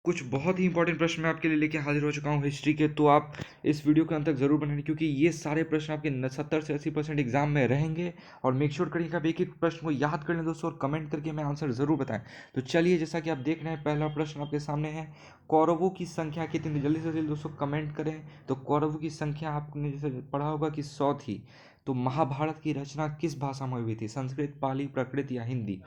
कुछ बहुत ही इंपॉर्टेंट प्रश्न मैं आपके लिए लेके हाजिर हो चुका हूँ हिस्ट्री के। तो आप इस वीडियो के अंत तक जरूर बने क्योंकि ये सारे प्रश्न आपके 70 से 80% एग्जाम में रहेंगे। और मेक श्योर करिए कि आप एक एक प्रश्न को याद कर लें दोस्तों, और कमेंट करके मैं आंसर जरूर बताएं। तो चलिए, जैसा कि आप देख रहे हैं, पहला प्रश्न आपके सामने है, कौरवों की संख्या कितनी थी? जल्दी से जल्दी दोस्तों कमेंट करें। तो कौरवों की संख्या आपने जैसे पढ़ा होगा कि 100 थी। तो महाभारत की रचना किस भाषा में हुई थी? संस्कृत, पाली, प्राकृत या हिंदी?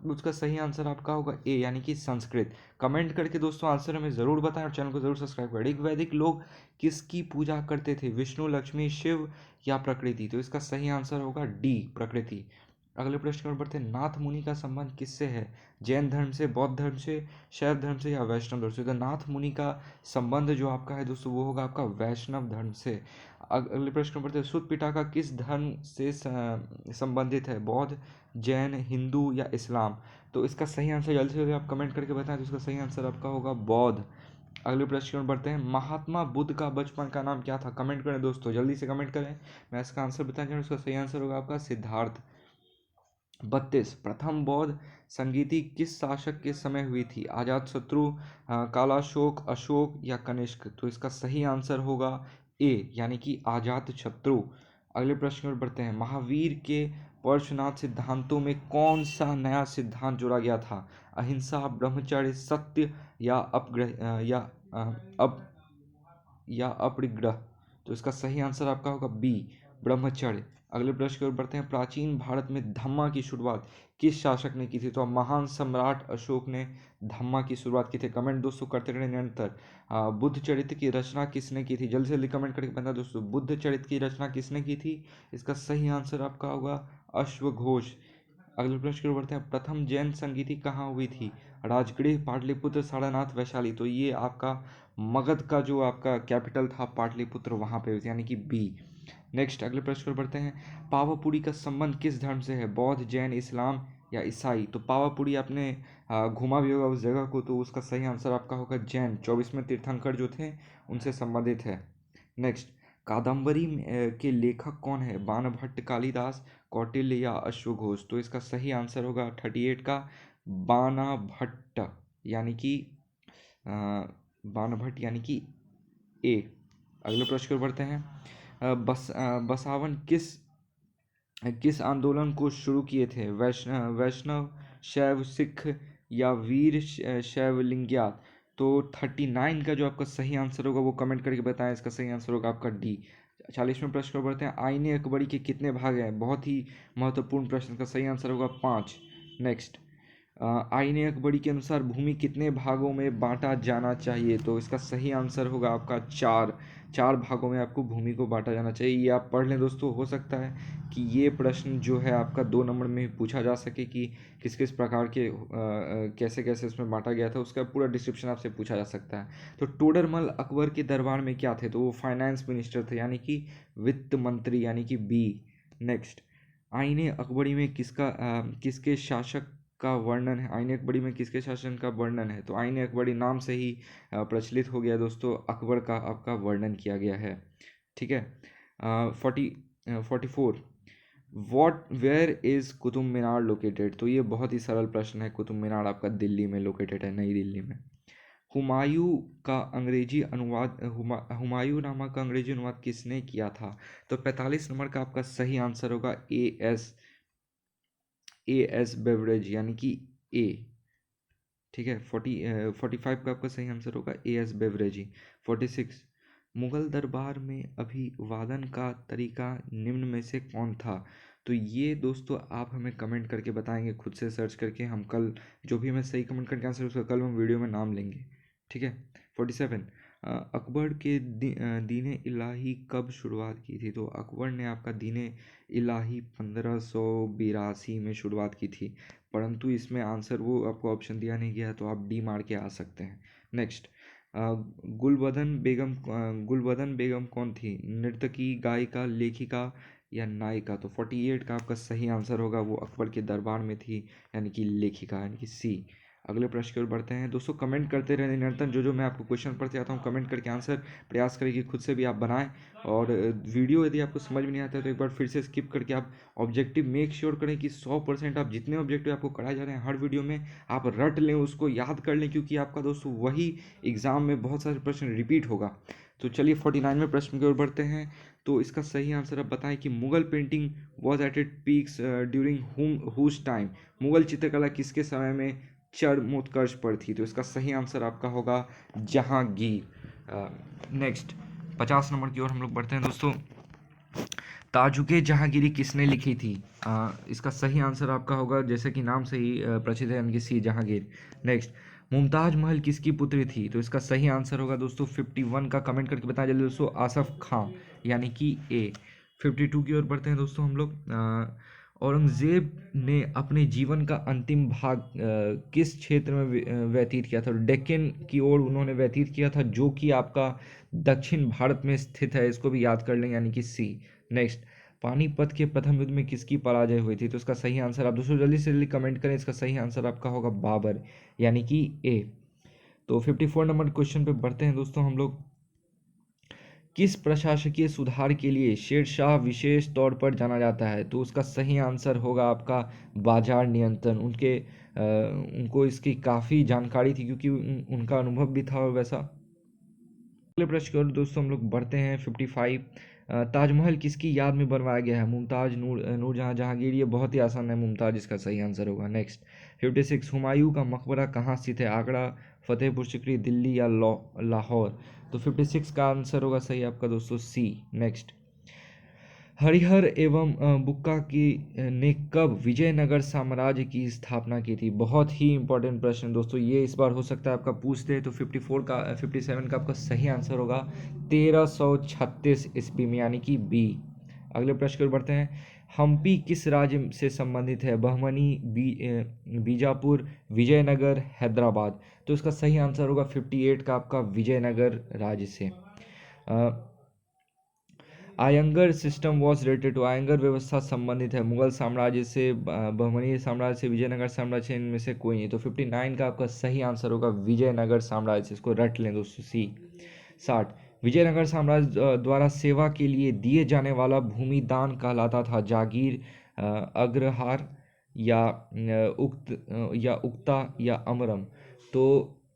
उसका सही आंसर आपका होगा ए, यानी कि संस्कृत। कमेंट करके दोस्तों आंसर हमें ज़रूर बताएं और चैनल को ज़रूर सब्सक्राइब करें। ऋग वैदिक लोग किसकी पूजा करते थे? विष्णु, लक्ष्मी, शिव या प्रकृति? तो इसका सही आंसर होगा डी, प्रकृति। अगले प्रश्न की ओर बढ़ते हैं, नाथ मुनि का संबंध किससे है? जैन धर्म से, बौद्ध धर्म से, शैव धर्म से या वैष्णव धर्म से? तो नाथ मुनि का संबंध जो आपका है दोस्तों वो होगा आपका वैष्णव धर्म से। अगले प्रश्न पर बढ़ते हैं, सुत पिटाका किस धर्म से संबंधित है? बौद्ध, जैन, हिंदू या इस्लाम? तो इसका सही आंसर जल्दी से जल्दी आप कमेंट करके बताएं। तो इसका सही आंसर आपका होगा बौद्ध। अगले प्रश्न की ओर बढ़ते हैं, महात्मा बुद्ध का बचपन का नाम क्या था? कमेंट करें दोस्तों, जल्दी से कमेंट करें, मैं इसका आंसर बताना चाहूँ। इसका सही आंसर होगा आपका सिद्धार्थ। 32, प्रथम बौद्ध संगीति किस शासक के समय हुई थी? अजात शत्रु, कालाशोक, अशोक या कनिष्क? तो इसका सही आंसर होगा ए, यानी कि अजात शत्रु। अगले प्रश्न की ओर बढ़ते हैं, महावीर के पार्श्वनाथ सिद्धांतों में कौन सा नया सिद्धांत जोड़ा गया था? अहिंसा, ब्रह्मचर्य, सत्य या अपग्रह या अपरिग्रह? तो इसका सही आंसर आपका होगा बी, ब्रह्मचर्य। अगले प्रश्न की ओर बढ़ते हैं, प्राचीन भारत में धम्मा की शुरुआत किस शासक ने की थी? तो महान सम्राट अशोक ने धम्मा की शुरुआत की थी। कमेंट दोस्तों करते रहे निरंतर। बुद्ध चरित्र की रचना किसने की थी? जल्दी से जल्दी कमेंट करके बता दोस्तों, बुद्ध चरित्र की रचना किसने की थी? इसका सही आंसर आपका होगा अश्वघोष। अगले प्रश्न की ओर बढ़ते हैं, प्रथम जैन संगीति कहाँ हुई थी? राजगृह, पाटलिपुत्र, सारनाथ, वैशाली? तो ये आपका मगध का जो आपका कैपिटल था पाटलिपुत्र, वहाँ पे हुई थी, यानी कि बी। नेक्स्ट अगले प्रश्न पर बढ़ते हैं, पावापुरी का संबंध किस धर्म से है? बौद्ध, जैन, इस्लाम या ईसाई? तो पावापुरी आपने घुमा भी होगा उस जगह को, तो उसका सही आंसर आपका होगा जैन। 24वें तीर्थंकर जो थे उनसे संबंधित है। नेक्स्ट, कादम्बरी के लेखक कौन है? बाणभट्ट, कालिदास, कौटिल्य या अश्वघोष? तो इसका सही आंसर होगा 38 का बाणभट्ट, यानी कि बाणभट्ट, यानी कि ए। अगले प्रश्न की ओर बढ़ते हैं, बसावन किस किस आंदोलन को शुरू किए थे? वैष्णव, शैव, सिख या वीर शैव लिंगियात? तो 39 का जो आपका सही आंसर होगा वो कमेंट करके बताएं। इसका सही आंसर होगा आपका डी। 40वें प्रश्न पर बढ़ते हैं, आईने अकबरी के कितने भाग हैं? बहुत ही महत्वपूर्ण प्रश्न, का सही आंसर होगा 5। नेक्स्ट, आईने अकबरी के अनुसार भूमि कितने भागों में बांटा जाना चाहिए? तो इसका सही आंसर होगा आपका 4। 4 भागों में आपको भूमि को बांटा जाना चाहिए। ये आप पढ़ लें दोस्तों, हो सकता है कि ये प्रश्न जो है आपका 2 नंबर में पूछा जा सके कि किस किस प्रकार के कैसे कैसे इसमें बांटा गया था, उसका पूरा डिस्क्रिप्शन आपसे पूछा जा सकता है। तो टोडरमल अकबर के दरबार में क्या थे? तो वो फाइनेंस मिनिस्टर थे, यानी कि वित्त मंत्री, यानी कि बी। नेक्स्ट, आईने अकबरी में किसके शासक का वर्णन है? आईने अकबरी में किसके शासन का वर्णन है? तो आईने अकबरी नाम से ही प्रचलित हो गया दोस्तों, अकबर का आपका वर्णन किया गया है। ठीक है। 44, what where is Qutub Minar located? तो ये बहुत ही सरल प्रश्न है। कुतुब मीनार आपका दिल्ली में लोकेटेड है, नई दिल्ली में। हुमायूं का अंग्रेजी अनुवाद हुमायूं नामा का अंग्रेजी अनुवाद किसने किया था? तो 45 नंबर का आपका सही आंसर होगा ए एस बेवरेज, यानी कि ए। ठीक है। 45 का आपका सही आंसर होगा ए एस बेवरेजी। 46, मुगल दरबार में अभिवादन का तरीका निम्न में से कौन था? तो ये दोस्तों आप हमें कमेंट करके बताएंगे, खुद से सर्च करके। हम कल जो भी हमें सही कमेंट करके आंसर उसका कल हम वीडियो में नाम लेंगे। ठीक है। 47, अकबर के दीन इलाही कब शुरुआत की थी? तो अकबर ने आपका दीन इलाही 1582 में शुरुआत की थी, परंतु इसमें आंसर वो आपको ऑप्शन दिया नहीं गया, तो आप डी मार के आ सकते हैं। नेक्स्ट, गुलबदन बेगम कौन थी? नर्तकी, गायिका, लेखिका या नायिका? तो 48 का आपका सही आंसर होगा वो अकबर के दरबार में थी, यानी कि लेखिका, यानी कि सी। अगले प्रश्न की ओर बढ़ते हैं दोस्तों। कमेंट करते रहे निरंतर, जो मैं आपको क्वेश्चन पढ़ते आता हूँ कमेंट करके आंसर प्रयास करें कि खुद से भी आप बनाएं। और वीडियो यदि आपको समझ में नहीं आता है तो एक बार फिर से स्किप करके आप ऑब्जेक्टिव मेक श्योर करें कि 100% आप जितने ऑब्जेक्टिव आपको कराए जा रहे हैं हर वीडियो में आप रट लें, उसको याद कर लें, क्योंकि आपका दोस्तों वही एग्जाम में बहुत सारे प्रश्न रिपीट होगा। तो चलिए 49वें प्रश्न की ओर बढ़ते हैं। तो इसका सही आंसर आप बताएं कि Mughal painting was at it peaks during whose time. Mughal चित्रकला किसके समय में चरमोत्कर्ष पर थी? तो इसका सही आंसर आपका होगा जहांगीर। नेक्स्ट 50 नंबर की ओर हम लोग बढ़ते हैं दोस्तों। ताजुके जहांगीरी किसने लिखी थी? इसका सही आंसर आपका होगा, जैसे कि नाम से ही प्रसिद्ध है, यानी कि सी जहांगीर। नेक्स्ट मुमताज महल किसकी पुत्री थी? तो इसका सही आंसर होगा दोस्तों 51 का कमेंट करके बताया जल्दी दोस्तों, आसफ खां, यानी कि ए। 52 की ओर बढ़ते हैं दोस्तों हम लोग। औरंगजेब ने अपने जीवन का अंतिम भाग किस क्षेत्र में व्यतीत किया था? डेक्कन की ओर उन्होंने व्यतीत किया था, जो कि आपका दक्षिण भारत में स्थित है, इसको भी याद कर लें, यानी कि सी। नेक्स्ट पानीपत के प्रथम युद्ध में किसकी पराजय हुई थी? तो इसका सही आंसर आप दोस्तों जल्दी से जल्दी कमेंट करें। इसका सही आंसर आपका होगा बाबर, यानी कि ए। तो 54 नंबर क्वेश्चन पे बढ़ते हैं दोस्तों हम लोग। किस प्रशासकीय सुधार के लिए शेरशाह विशेष तौर पर जाना जाता है? तो उसका सही आंसर होगा आपका बाजार नियंत्रण। उनको इसकी काफ़ी जानकारी थी, क्योंकि उनका अनुभव भी था और वैसा। अगले प्रश्न की ओर दोस्तों हम लोग बढ़ते हैं 55। ताजमहल किसकी याद में बनवाया गया है? मुमताज, नूरजहां, जहांगीर। ये बहुत ही आसान है, मुमताज इसका सही आंसर होगा। नेक्स्ट 56 हुमायूं का मकबरा कहाँ स्थित है? आगरा, फतेहपुर सिकरी, दिल्ली या लाहौर? तो 56 का आंसर होगा सही आपका दोस्तों सी। नेक्स्ट हरिहर एवं बुक्का ने कब विजयनगर साम्राज्य की स्थापना की थी? बहुत ही इंपॉर्टेंट प्रश्न दोस्तों, ये इस बार हो सकता है आपका पूछते हैं। तो 57 का आपका सही आंसर होगा 1336 ईस्वी में, यानी कि बी। अगले प्रश्न की ओर बढ़ते हैं। हम्पी किस राज्य से संबंधित है? बहमनी, बीजापुर, विजयनगर, हैदराबाद? तो इसका सही आंसर होगा 58 का आपका विजयनगर राज्य से। Ayangar system was related to, Ayangar व्यवस्था संबंधित है मुगल साम्राज्य से, बहमनी साम्राज्य से, विजयनगर साम्राज्य से, इनमें से कोई नहीं। तो 59 का आपका सही आंसर होगा विजयनगर साम्राज्य से, इसको रट लें दोस्तों सी। 60 विजयनगर साम्राज्य द्वारा सेवा के लिए दिए जाने वाला भूमि दान कहलाता था जागीर, अग्रहार या उक्ता या अमरम? तो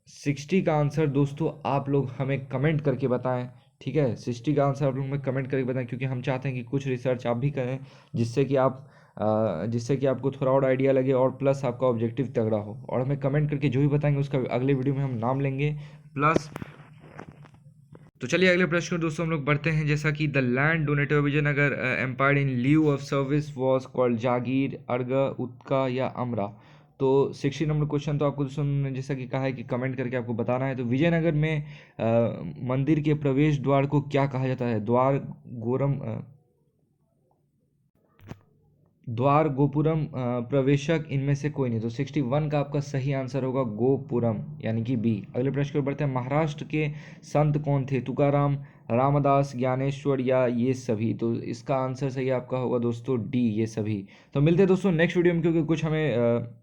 60 का आंसर दोस्तों आप लोग हमें कमेंट करके बताएं, ठीक है। 60 का आंसर आप लोग हमें कमेंट करके बताएं, क्योंकि हम चाहते हैं कि कुछ रिसर्च आप भी करें, जिससे कि आपको थोड़ा और आइडिया लगे और प्लस आपका ऑब्जेक्टिव तगड़ा हो। और हमें कमेंट करके जो भी बताएंगे उसका अगले वीडियो में हम नाम लेंगे प्लस। तो चलिए अगले प्रश्न में दोस्तों हम लोग बढ़ते हैं। जैसा कि the land donated Vijayanagara empire in lieu of service was called जागीर, अर्ग, उत्का या अमरा? तो 60 नंबर क्वेश्चन तो आपको दोस्तों ने जैसा कि कहा है कि कमेंट करके आपको बताना है। तो विजयनगर में मंदिर के प्रवेश द्वार को क्या कहा जाता है? द्वार, गोपुरम, प्रवेशक, इनमें से कोई नहीं। तो 61 का आपका सही आंसर होगा गोपुरम, यानी कि बी। अगले प्रश्न पर बढ़ते हैं। महाराष्ट्र के संत कौन थे? तुकाराम, रामदास, ज्ञानेश्वर या ये सभी? तो इसका आंसर सही आपका होगा दोस्तों डी, ये सभी। तो मिलते हैं दोस्तों नेक्स्ट वीडियो में, क्योंकि कुछ हमें